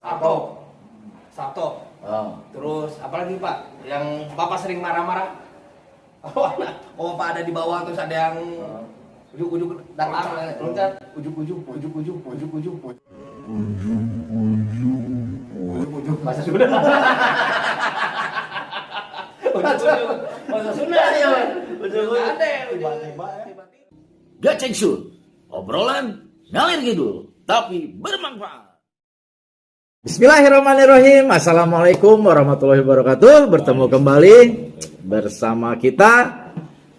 Sabto. Sabto. Oh. Terus apalagi Pak? Yang Bapak sering marah-marah? Oh Pak ada di bawah terus ada yang ujuk-ujuk datang loncat, ujuk-ujuk bahasa Sunda. Bahasa Sunda ya. Ujuk-ujuk ada tiba-tiba. Gaceng Sur, obrolan ngalir gitu, tapi bermanfaat. Bismillahirrahmanirrahim. Assalamualaikum warahmatullahi wabarakatuh. Bertemu kembali bersama kita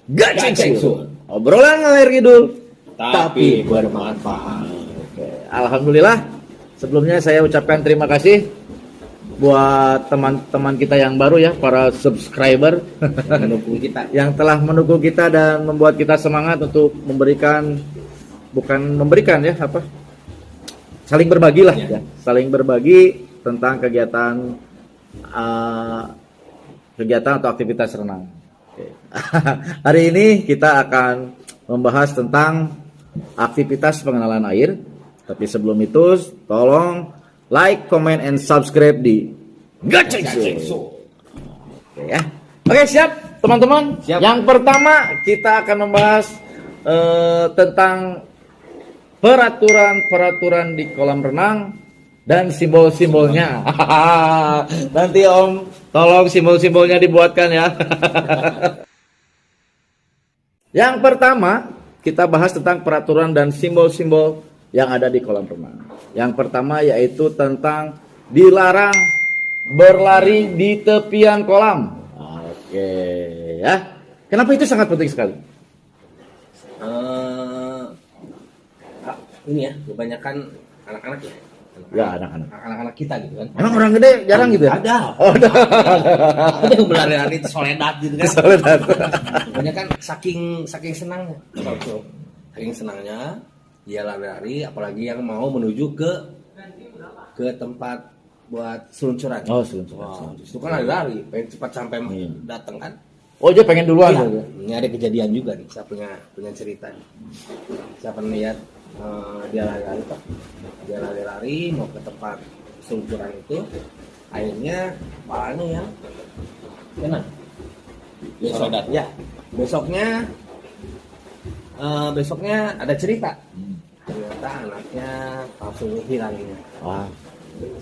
Gaceng Sur, obrolan ngalir gitu, tapi bermanfaat. Oke. Alhamdulillah. Sebelumnya saya ucapkan terima kasih buat teman-teman kita yang baru ya, para subscriber Mendukung kita. yang telah mendukung kita dan membuat kita semangat untuk saling berbagi lah ya, saling berbagi tentang kegiatan atau aktivitas renang. Oke. Hari ini kita akan membahas tentang aktivitas pengenalan air. Tapi sebelum itu, tolong like, comment, and subscribe di Gaceng Sur. Oke ya. Oke, siap teman-teman. Siap. Yang pertama kita akan membahas tentang peraturan di kolam renang dan simbol-simbolnya. Nanti Om tolong simbol-simbolnya dibuatkan ya. Yang pertama kita bahas tentang peraturan dan simbol-simbol yang ada di kolam renang. Yang pertama yaitu tentang dilarang berlari di tepian kolam. Oke ya. Kenapa itu sangat penting sekali? Ini ya, kebanyakan anak-anak ya. Ya, anak-anak. Anak-anak kita gitu kan. Emang orang gede jarang gitu ya? Ada. Oh, ada. Ada yang berlari-lari itu soledad gitu kan. Soledad. Kebanyakan saking senangnya. Saking senangnya dia lari-lari, apalagi yang mau menuju ke tempat buat seluncuran. Oh, seluncuran. Wow, itu kan lari-lari, pengen cepat sampai Iya. datang kan. Oh, dia pengen duluan Iya. gitu. Ini ada kejadian juga nih, saya punya cerita. Saya pernah lihat dia lari-lari Pak. Dia lari-lari mau ke tempat seluncuran itu, akhirnya kepalanya yang kena. Ya, besoknya ada cerita. Ternyata anaknya langsung hilang ini. Wah,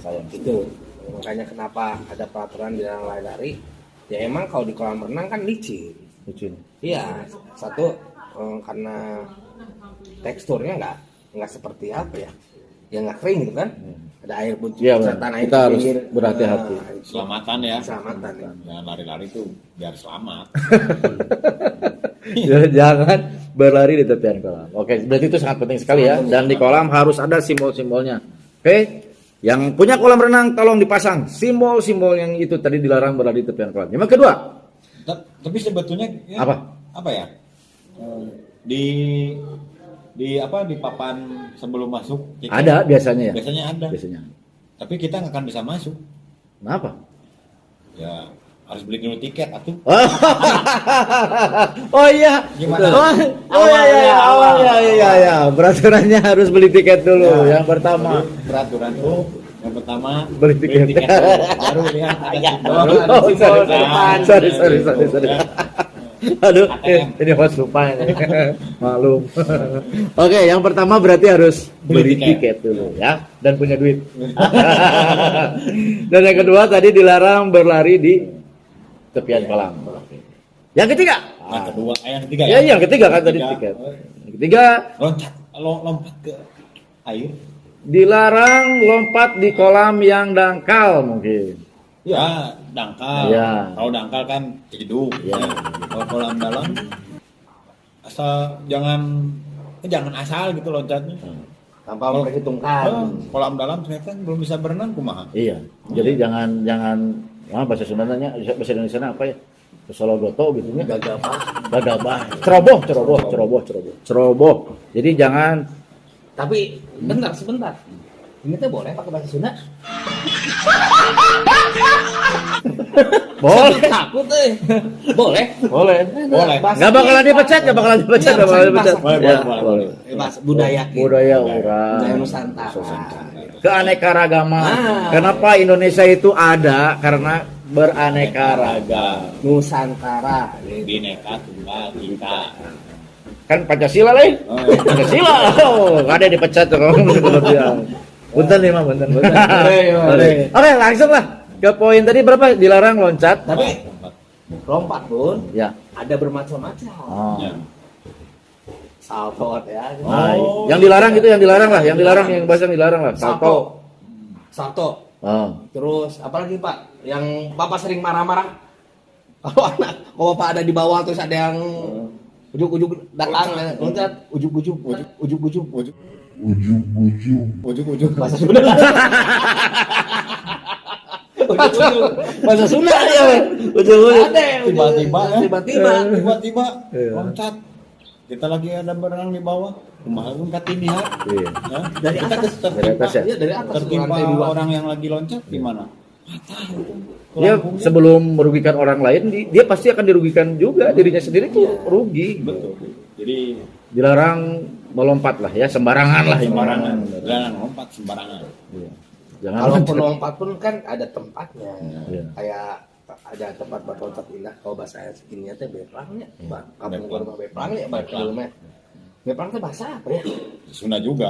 sayang. Itu makanya kenapa ada peraturan dilarang lari-lari. Ya emang kalau di kolam renang kan licin. Lucu. Iya, satu karena teksturnya nggak seperti apa ya, nggak kering gitu kan. Ada air putih, Iya, tanah air kita harus pinggir. berhati-hati. Selamatan ya. Selamatan ya. Jangan lari-lari tuh biar selamat. Jangan berlari di tepian kolam. Oke, berarti itu sangat penting sekali ya. Dan di kolam harus ada simbol-simbolnya. Oke, yang punya kolam renang tolong dipasang simbol-simbol yang itu tadi dilarang berlari di tepian kolam. Yang kedua, Tapi sebetulnya ya, apa ya? Di papan sebelum masuk tiket, ada biasanya ya? biasanya ada. Biasanya. Tapi kita nggak akan bisa masuk. Kenapa? Ya harus beli dulu tiket atuh. Oh iya. Gimana? Awalnya ya. Peraturannya harus beli tiket dulu. Ya, Yang pertama. peraturan tuh yang pertama Beli tiket. dulu. Baru lihat ada Baru ada Oh, simbol di depan. sorry. Aduh, ATM. ini host lupa ini. Maklum. Oke, yang pertama berarti harus beli Beli tiket dulu ya dan punya duit. Dan yang kedua tadi dilarang berlari di tepian kolam. Yang ketiga. Yang kedua, yang ketiga Ya, yang ketiga kan tadi tiket. Yang ketiga, lompat ke air. dilarang lompat di kolam yang dangkal mungkin. Ya, dangkal. Ya. Kalau dangkal kan hidup. Ya. Kalau kolam dalam jangan asal gitu loncatnya. Tanpa memperhitungkan. Kolam dalam ternyata belum bisa berenang kumaha. Iya. Jadi jangan bahasa Sundanya, bahasa Indonesia apa ya? Sologoto gitu ya. Gagabah. Ceroboh. Jadi jangan. Tapi sebentar. Ini tuh boleh pakai bahasa Sunda? Boleh. Takut Boleh. Boleh. Boleh. Nggak bakalan dipecat, nggak bakalan dipecat, nggak bakalan dipecat. Boleh, Ya, boleh. Bahasa budaya kita. Budaya Budaya orang. Nusantara. Keanekaragaman. Ah. Kenapa Indonesia itu ada? Karena beraneka ragam. Nusantara. Bineka Tunggal Ika. Kan Pancasila lah. Oh, iya. Pancasila. Oh, nggak ada yang dipecat tuh kalau berlebihan. Punten nih mah, punten. Oke, langsung lah ke poin tadi berapa? Dilarang loncat. Tapi lompat pun Ya. ada bermacam-macam. Oh. Ya. Salto ya. Nah, yang dilarang itu yang dilarang lah, yang dilarang yang bahasa yang dilarang lah. Salto. Salto. Oh. Terus apalagi Pak? Yang Bapak sering marah-marah. Kalau Bapak ada di bawah terus ada yang ujuk-ujuk datang loncat, ujuk-ujuk. Ujuk-ujuk. Bahasa Sunda. Ujuk-ujuk. Bahasa Sunda dia. Ujung-ujung. Ada Tiba-tiba, ya. tiba-tiba. Tiba-tiba Iya. loncat. Kita lagi ada berenang di bawah. Kumaha pun katinihan. Iya. Ya. Dari Kita atas. Dari atas ya? Iya, dari atas tertimpa lantai dua. orang yang lagi loncat gimana? Patah itu. Dia Tulangnya. sebelum merugikan orang lain, dia pasti akan dirugikan juga dirinya sendiri tuh rugi. Betul. Jadi Dilarang melompat lah ya, sembarangan lah. sembarangan. Jangan lompat sembarangan. Iya. Jangan Kalaupun loncat. lompat pun kan ada tempatnya. Iya. Kayak ada tempat buat loncat indah. Kalau bahasa ininya teh beplangnya. Kampung Beplang. rumah beplangnya, Beplang. belum ya. Beplang teh bahasa apa ya? Sunda juga.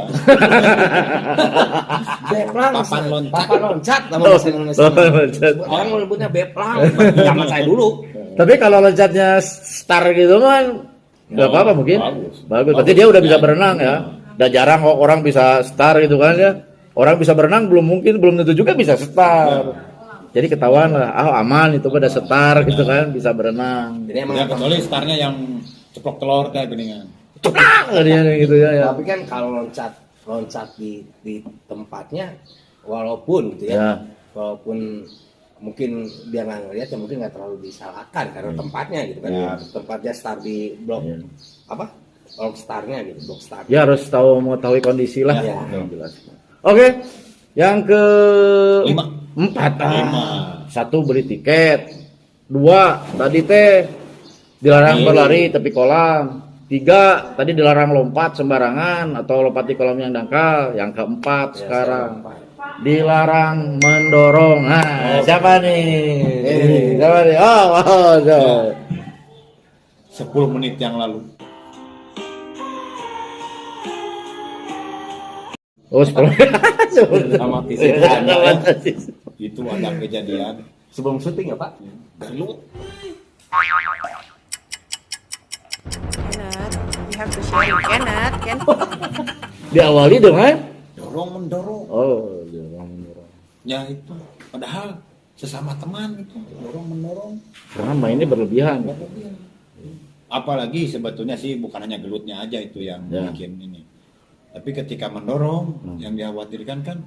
Beplang. Papan loncat. Papan loncat nama Oh, bahasa Indonesia. papan loncat. Orang menyebutnya beplang. Zaman saya dulu. Tapi kalau loncatnya star gitu kan nggak Oh, apa-apa mungkin. bagus. Bagus. Berarti Bagus. dia udah bisa Ya. berenang ya. Udah jarang kok orang bisa star gitu kan ya. Orang bisa berenang belum tentu juga bisa star. Jadi ketahuan lah, aman itu pada star gitu kan, bisa berenang. Jadi emang Ya kecuali startnya yang ceplok telur kayak geningan. Ceplak dia gitu ya. tapi kan kalau loncat di tempatnya walaupun gitu ya. Ya. Walaupun mungkin dia nggak ngeliat ya mungkin nggak terlalu disalahkan karena tempatnya gitu kan. Ya. Tempatnya start di blok Ya. apa? Blok startnya gitu, blok start. Dia harus tahu mengetahui kondisi lah. Ya. Jelas. Oke. Yang ke 4. Lima. 1 beli tiket. 2 tadi teh dilarang berlari tepi kolam. 3 tadi dilarang lompat sembarangan atau lompat di kolam yang dangkal. Yang keempat Ya, sekarang saya lupa. dilarang mendorong. Nah, siapa nih? Siapa nih? Oh, Ya. 10 menit yang lalu. Oh, 10. Sama fisik Anda, ya. Itu ada kejadian. Sebelum syuting ya Pak? Gelut. Kenneth, you have to share it. Kenneth, kan? Diawali dengan Dorong mendorong. oh, dilarang mendorong. Ya itu. Padahal sesama teman itu dorong mendorong. Karena mainnya berlebihan. Apalagi sebetulnya sih bukan hanya gelutnya aja itu yang Ya. bikin ini. Tapi ketika mendorong yang dikhawatirkan kan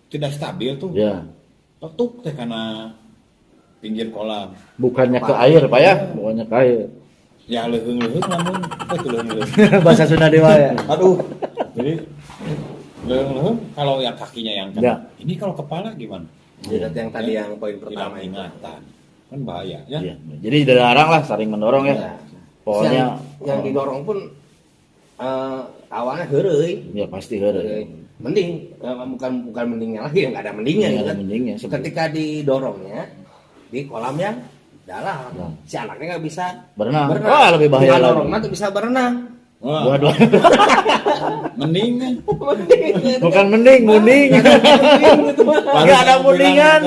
tidak stabil tuh. Ya. Letuk teh karena pinggir kolam. Bukannya ke air, Pak ya? Bukannya ke air. Ya leuheung-leuheung lamun itu leuheung-leuheung. Bahasa Sunda Dewa ya. Aduh. Jadi leuheung kalau yang kakinya yang kena. Ya. Ini kalau kepala gimana? Jadi yang tadi yang poin Tidak pertama itu. ingatan. Kan bahaya ya. Iya. Jadi dilarang lah saling mendorong ya. Ya. Pokoknya yang didorong pun awalnya heureuy. ya pasti harus. Mending bukan mendingnya lagi nggak ada mendingnya Nggak gitu ada kan. mendingnya, sebenarnya. Ketika didorongnya di kolam yang dalam, Nah. si anaknya nggak bisa Berenang. Wah, lebih bahaya Bukan lagi. dorong nanti bisa berenang. Wah, Dua-dua. mending kan. Bukan mending, munding. Enggak ada mundingan.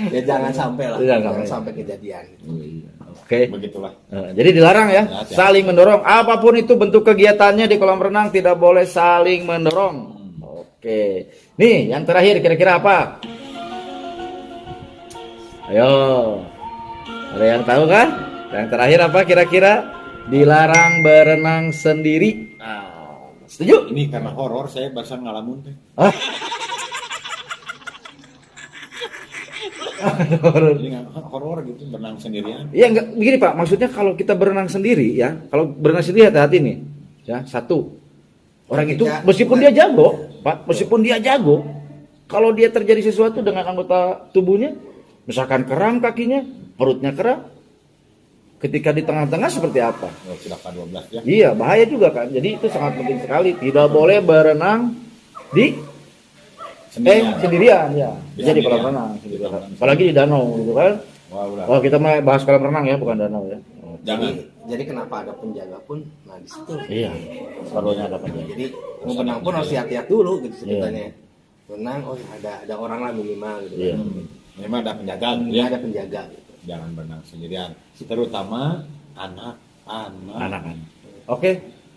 Ya jangan sampai lah, Jangan jangan sampai. sampai kejadian. Oke. Begitulah. Jadi dilarang ya, Ya. saling mendorong. Apapun itu bentuk kegiatannya di kolam renang tidak boleh saling mendorong. Oke. Nih, yang terakhir kira-kira apa? Ayo. Ada yang tahu kan? Yang terakhir apa kira-kira? Dilarang berenang sendiri. Nah, setuju? Ini karena horor saya barusan ngalamun teh. Ah. Jadi horor gitu berenang sendirian. Iya enggak begini Pak, maksudnya kalau kita berenang sendiri ya, kalau berenang sendiri hati-hati nih. Ya, satu. Orang itu Ketika- meskipun dia jago, Pak, meskipun dia jago, kalau dia terjadi sesuatu dengan anggota tubuhnya, misalkan kram kakinya, perutnya kram, ketika di tengah-tengah seperti apa? Oh, silakan 12 ya. Iya, bahaya juga kan. Jadi itu sangat penting sekali. Tidak boleh berenang di sendirian ya. Bisa di kolam renang sendirian. Apalagi di danau gitu kan. Wah, udah. Oh, kita mah bahas kolam renang ya, bukan danau ya. Jangan. Jadi kenapa ada penjaga pun, nah di situ. Iya. Perlunya ada penjaga. Jadi mau benang pun harus hati-hati dulu gitu Iya. ceritanya. Benang, oh ada orang lah minimal gitu. Iya. Memang ada penjaga Ya ya. ada penjaga. Gitu. Jangan berenang sendirian. Terutama anak-anak. Anak-anak. Oke,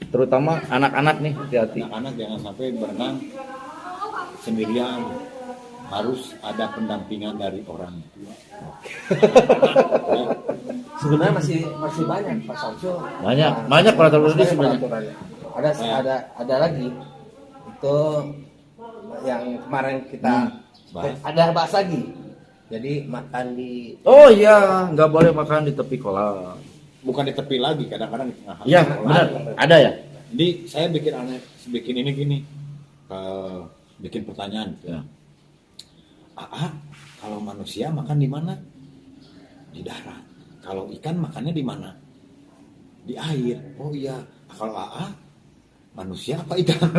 terutama anak-anak nih, hati-hati. Anak-anak jangan sampai berenang sendirian. Harus ada pendampingan dari orang tua. Ya. Sebenarnya masih banyak Pak Samsul. Banyak peraturan ini sebenarnya. peraturannya. Ada lagi itu yang kemarin kita Bahas. ada bahas lagi. Jadi makan di Oh iya, nggak boleh makan di tepi kolam. Bukan di tepi lagi, kadang-kadang di tengah. Iya, benar. Ada ya? Jadi saya bikin ini gini, bikin pertanyaan. Gitu. Ya. Kalau manusia makan di mana? Di darat. Kalau ikan makannya di mana? Di air. Oh iya. Kalau manusia apa ikan?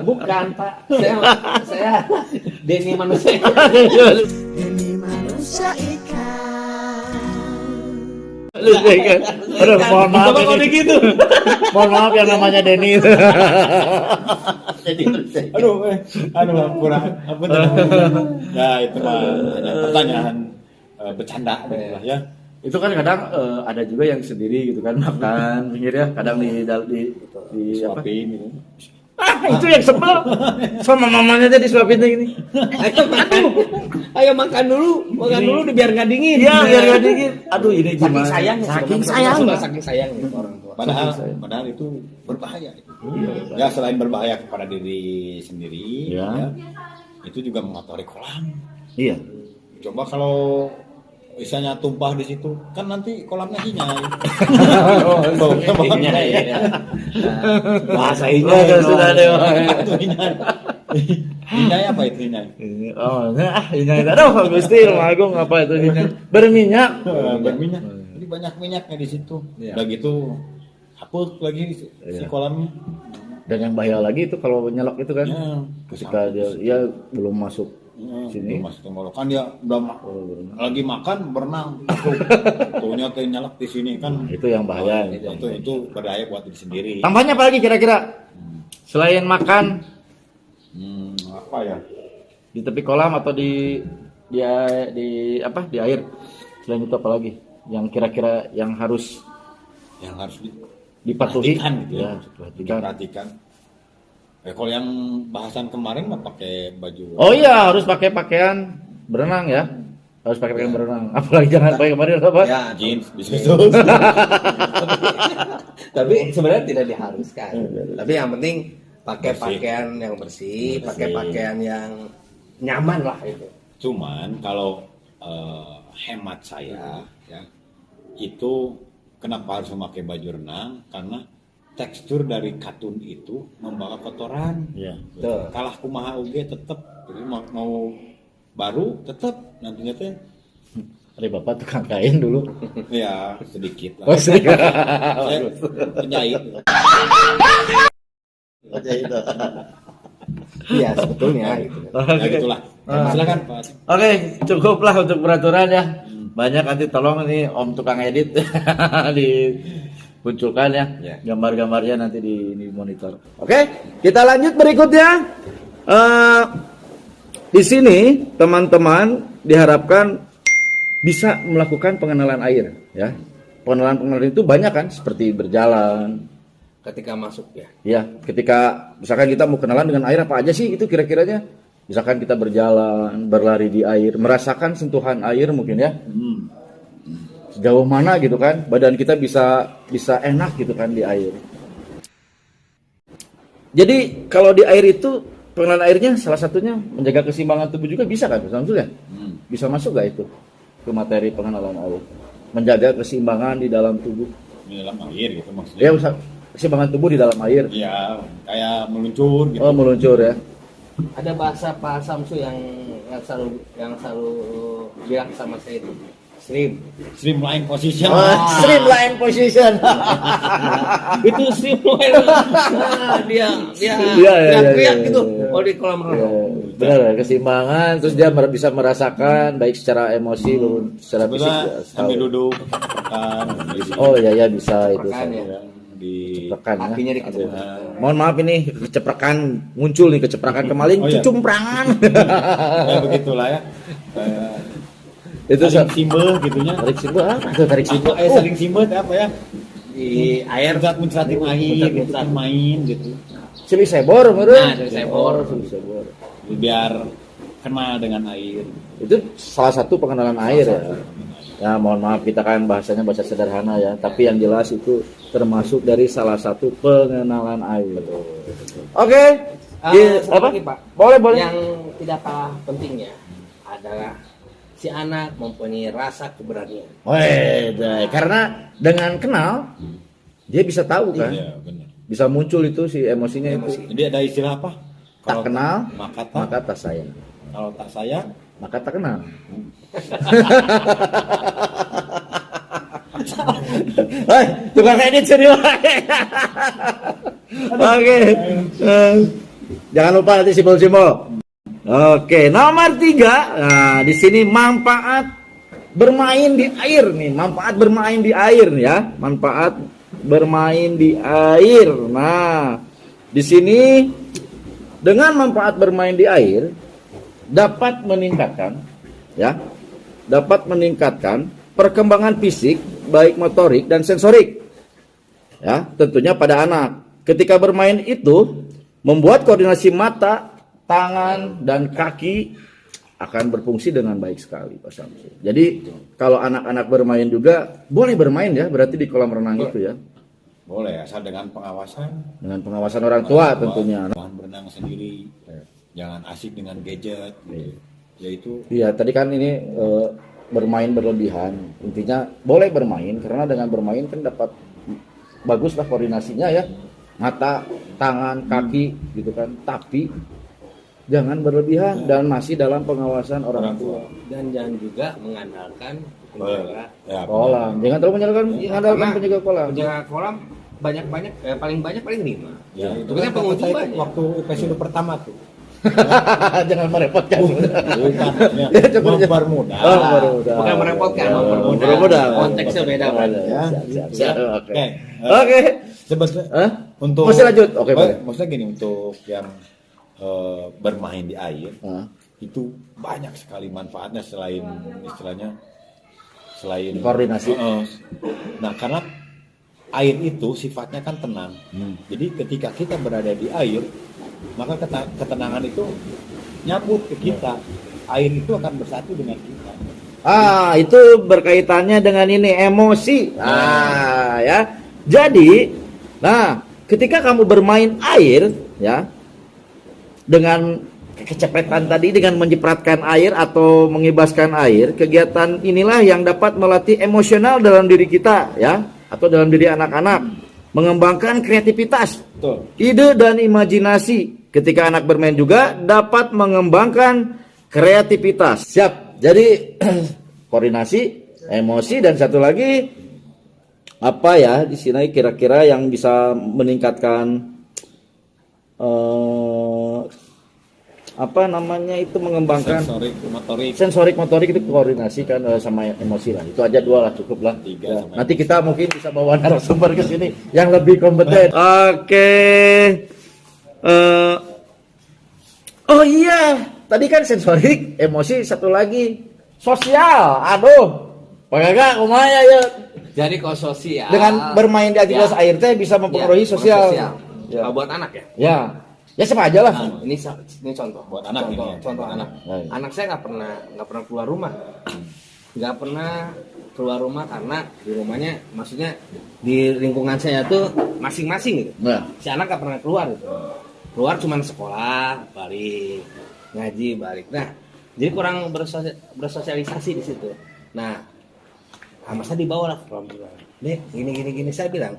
bukan Pak. Saya Denny manusia. Demi manusia ikan. Aduh, mohon maaf ini. gitu. Mohon maaf yang namanya Denny. aduh, kurang. Ya itu mah hanya pertanyaan bercanda gitu lah ya. Itu kan kadang ada juga yang sendiri gitu kan makan pinggir ya, kadang di apa? Suapin gitu. Itu yang sebel. Sama mamanya tadi suapin gini. Ayo makan dulu biar nggak dingin. Iya, biar gak dingin. Aduh, ini gimana? Saking sayangnya orang tua. Padahal itu berbahaya. Ya selain berbahaya kepada diri sendiri, Ya. ya, itu juga mengotori kolam. Iya. Coba kalau misalnya tumpah di situ, kan nanti kolamnya hinyai. Bahasa Sudah deh. Itu hinyai. Hinyai apa itu hinyai? Oh, ini aduh, Gusti Rumah Agung apa itu ini? Berminyak. Berminyak. Jadi banyak minyaknya di situ. Iya. Udah gitu hapus lagi si Iya. kolamnya. Dan yang bahaya lagi itu kalau nyelok itu kan, Ya, ketika dia belum masuk sini. Belum masuk ke mulut. Kan dia udah lagi makan berenang. Tuhnya teh nyelak di sini kan. Itu yang bahaya. Itu berbahaya buat diri sendiri. Tambahnya apa lagi kira-kira? Selain makan Apa ya? di tepi kolam atau di air. Selain itu apa lagi? Yang kira-kira yang harus Yang harus dipatuhi diperhatikan gitu ya. diperhatikan. Diperhatikan. Kalau yang bahasan kemarin mah pakai baju. Oh iya, harus pakai pakaian berenang ya. Harus pakai pakaian berenang. Apalagi jangan pakai kemarin apa? Ya, jeans bisa. tapi sebenarnya tidak diharuskan. Iya. Tapi yang penting pakai Bersih. pakaian yang bersih, pakai Bersih. pakaian yang nyaman lah itu. Cuman kalau hemat saya ya itu kenapa harus memakai baju renang karena tekstur dari katun itu membawa kotoran. Iya. Betul. Kalah kumaha oge tetep jadi mau baru tetep nantinya teh Ada bapak tukang kain dulu. ya sedikit lah. Oh, sedikit. Saya penjahit. Iya, sebetulnya gitu. Ya gitulah. Silakan Pak. Oke, cukuplah untuk peraturan ya. Banyak nanti tolong nih Om tukang edit dimunculkan ya, Ya. gambar-gambarnya nanti di monitor. Oke, kita lanjut berikutnya. Di sini teman-teman diharapkan bisa melakukan pengenalan air ya. Pengenalan itu banyak kan, seperti berjalan. Ketika masuk ya. Ya, ketika misalkan kita mau kenalan dengan air apa aja sih itu kira-kiranya? Misalkan kita berjalan, berlari di air, merasakan sentuhan air mungkin ya. Sejauh mana gitu kan, badan kita bisa enak gitu kan di air. Jadi kalau di air itu pengenalan airnya salah satunya menjaga keseimbangan tubuh juga bisa kan, betul ya? Bisa masuk gak itu ke materi pengenalan air? Menjaga keseimbangan di dalam tubuh. Di dalam air gitu maksudnya. Ya keseimbangan tubuh di dalam air. Ya kayak meluncur gitu. Oh, meluncur ya. Ada bahasa Pak Samsu yang selalu bilang sama saya itu Streamline position. Streamline position. itu streamline. Nah, dia Iya, teriak gitu iya. kalau di kolam renang. Benar ya, keseimbangan, terus dia bisa merasakan baik secara emosi maupun secara fisik. Sebenarnya Ya, sambil duduk kan, oh iya bisa itu. Ceprekan Saya. ya. di Ceprekan ya. Kakinya dikecepkan. Mohon maaf ini keceprakan muncul nih keceprakan kemaling Oh, iya. cucumprangan. kayak begitulah ya. Kayak Itu saling simbol gitunya. tarik simbol apa? Itu tarik simbol. Saling simbol apa ya? Di air Muncratin air, muncrat main gitu. Cili sebor, menurut. Nah, cili sebor. Cili sebor. Biar kenal dengan air. Itu salah satu pengenalan air ya. Ya mohon maaf kita kan bahasanya bahasa sederhana ya, tapi yang jelas itu termasuk dari salah satu pengenalan air. Oke. Satu Apa? lagi, Pak. Boleh. Yang tidak kalah pentingnya adalah si anak mempunyai rasa keberanian. Karena dengan kenal dia bisa tahu kan, Iya, benar. bisa muncul itu si emosinya itu. Jadi ada istilah apa? Tak kenal, maka tak sayang. kalau tak sayang, Maka tak kenal. Hai, tukang edit serius. Oke. Jangan lupa nanti simbol-simbol. Oke, nomor 3. Nah, di sini manfaat bermain di air nih. Manfaat bermain di air nih ya. Manfaat bermain di air. Nah, di sini dengan manfaat bermain di air dapat meningkatkan perkembangan fisik baik motorik dan sensorik. Ya, tentunya pada anak. Ketika bermain itu membuat koordinasi mata, tangan dan kaki akan berfungsi dengan baik sekali, Pak Samsu. Jadi kalau anak-anak bermain juga boleh bermain ya, berarti di kolam renang itu ya. boleh asal dengan pengawasan. Dengan pengawasan orang tua tentunya. Jangan berenang sendiri. Jangan asik dengan gadget. Gitu. Yaitu Iya, tadi kan ini bermain berlebihan. Intinya boleh bermain karena dengan bermain kan dapat baguslah koordinasinya ya. Mata, tangan, kaki gitu kan. Tapi jangan berlebihan dan masih dalam pengawasan orang tua. Dan jangan juga mengandalkan penjaga Kolam. Jangan terlalu mengandalkan penjaga kolam. penjaga kolam paling banyak paling 5. Ya, itu Itu kan kan pengunjung saya banyak. waktu episode pertama tuh. Jangan merepotkan. Bukan, ya, Ya, cukup- mempermudah. Oh, mempermudah. Bukan merepotkan, Ya, mempermudah. mempermudah. Konteksnya beda, Pak. Ya. Siap. Oke. Oke. Oke. Sebetulnya Hah? untuk Masih lanjut? Oke, boleh. maksudnya gini, untuk yang bermain di air Hah? itu banyak sekali manfaatnya selain istilahnya selain Koordinasi. Nah, karena air itu sifatnya kan tenang. Jadi ketika kita berada di air, maka ketenangan itu nyambut ke kita. Air itu akan bersatu dengan kita. Itu berkaitannya dengan ini emosi. Ya. Jadi, ketika kamu bermain air, ya, dengan kecepetan tadi dengan menyipratkan air atau mengibaskan air, kegiatan inilah yang dapat melatih emosional dalam diri kita, ya, atau dalam diri anak-anak, mengembangkan kreativitas, Betul. ide dan imajinasi. Ketika anak bermain juga dapat mengembangkan kreativitas. Siap. Jadi koordinasi, emosi, dan satu lagi apa ya di sini kira-kira yang bisa meningkatkan apa namanya itu mengembangkan Sensorik, motorik motorik. itu koordinasi kan sama emosi lah. Itu aja 2 lah, cukup lah. 3 Ya, sama nanti kita mungkin bisa bawa narasumber ke sini yang lebih kompeten. Oke. Oh iya, tadi kan sensorik, emosi, satu lagi sosial. Aduh, Pak kumanya ya. Jadi kalau sosial Dengan bermain di aktivitas air teh bisa mempengaruhi sosial. Ya. Kalau buat anak ya. Ya sama aja lah. Nah, ini contoh Buat anak contoh, ini ya. contoh anak. Baik. Anak saya nggak pernah keluar rumah. Nggak pernah keluar rumah karena di rumahnya, maksudnya di lingkungan saya tuh masing-masing gitu. Nah, Si anak nggak pernah keluar gitu. Keluar cuma sekolah, balik, ngaji, balik. Nah, jadi kurang bersosialisasi di situ. Nah, sama saya dibawa lah ke kolam renang. Nih, gini saya bilang,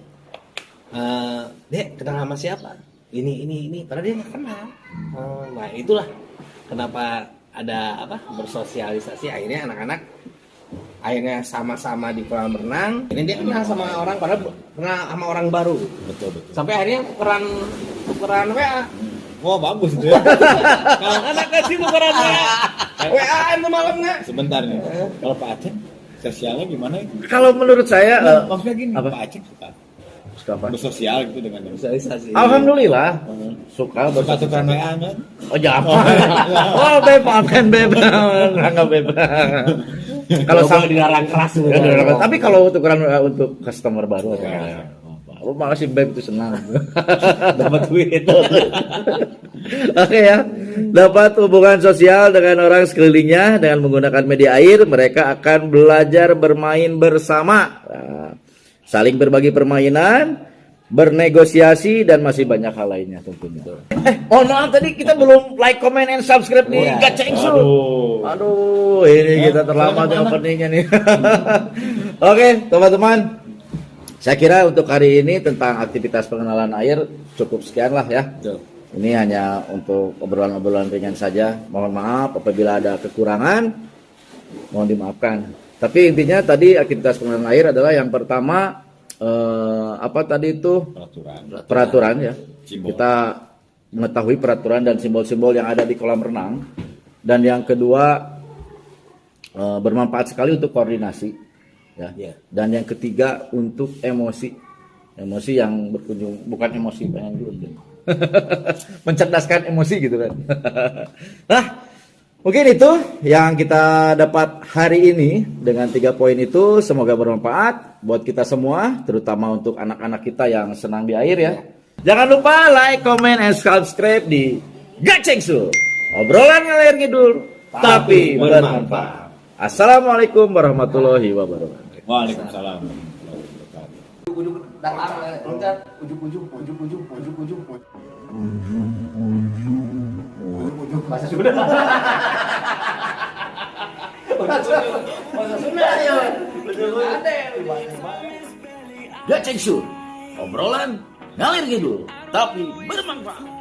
Dek kenal sama siapa? Ini, padahal dia nggak kenal. Nah itulah kenapa ada apa bersosialisasi, akhirnya anak-anak akhirnya sama-sama di kolam renang. Ini dia kenal sama orang, padahal kenal sama orang baru. Betul. Sampai akhirnya tukeran WA. Oh bagus itu ya. Kalau anak kasih tukeran WA. WA itu malam nggak? Sebentar nih. Kalau Pak Aceh sosialnya gimana? Kalau menurut saya Maksudnya gini, apa? Pak Aceh suka apa? bersosial gitu dengan Sosialisasi. Alhamdulillah suka tukeran WA nggak? Oh jangan. Oh beb, maafkan beb. Enggak beb. Kalau sama dilarang keras gitu. tapi kalau tukeran untuk customer baru oh, makasih beb itu senang. Dapat duit. Oke ya. Dapat hubungan sosial dengan orang sekelilingnya dengan menggunakan media air, mereka akan belajar bermain bersama. Nah, saling berbagi permainan, bernegosiasi dan masih banyak hal lainnya tentunya. Oh maaf tadi kita belum like, comment, and subscribe di Gacengsu. Aduh, ini kita terlambat di openingnya nih. Oke, teman-teman. Saya kira untuk hari ini tentang aktivitas pengenalan air cukup sekian lah ya. Ini hanya untuk obrolan-obrolan ringan saja. Mohon maaf apabila ada kekurangan, mohon dimaafkan. Tapi intinya tadi aktivitas pengenalan air adalah yang pertama apa tadi itu peraturan ya. Simbol. Kita mengetahui peraturan dan simbol-simbol yang ada di kolam renang. Dan yang kedua bermanfaat sekali untuk koordinasi ya. Dan yang ketiga untuk emosi yang berkunjung, bukan emosi pengen dulu mencerdaskan emosi gitu kan. Nah mungkin itu yang kita dapat hari ini dengan 3 poin itu, semoga bermanfaat buat kita semua, terutama untuk anak-anak kita yang senang di air ya. Jangan lupa like, comment, and subscribe di Gacengsu, obrolan ngalir ngidul tapi bermanfaat. Assalamualaikum warahmatullahi wabarakatuh. Waalaikumsalam. Datang loncat ujung. Bahasa Sunda. Bahasa Sunda ya. Gacengsu, obrolan ngalir ngidul tapi bermanfaat.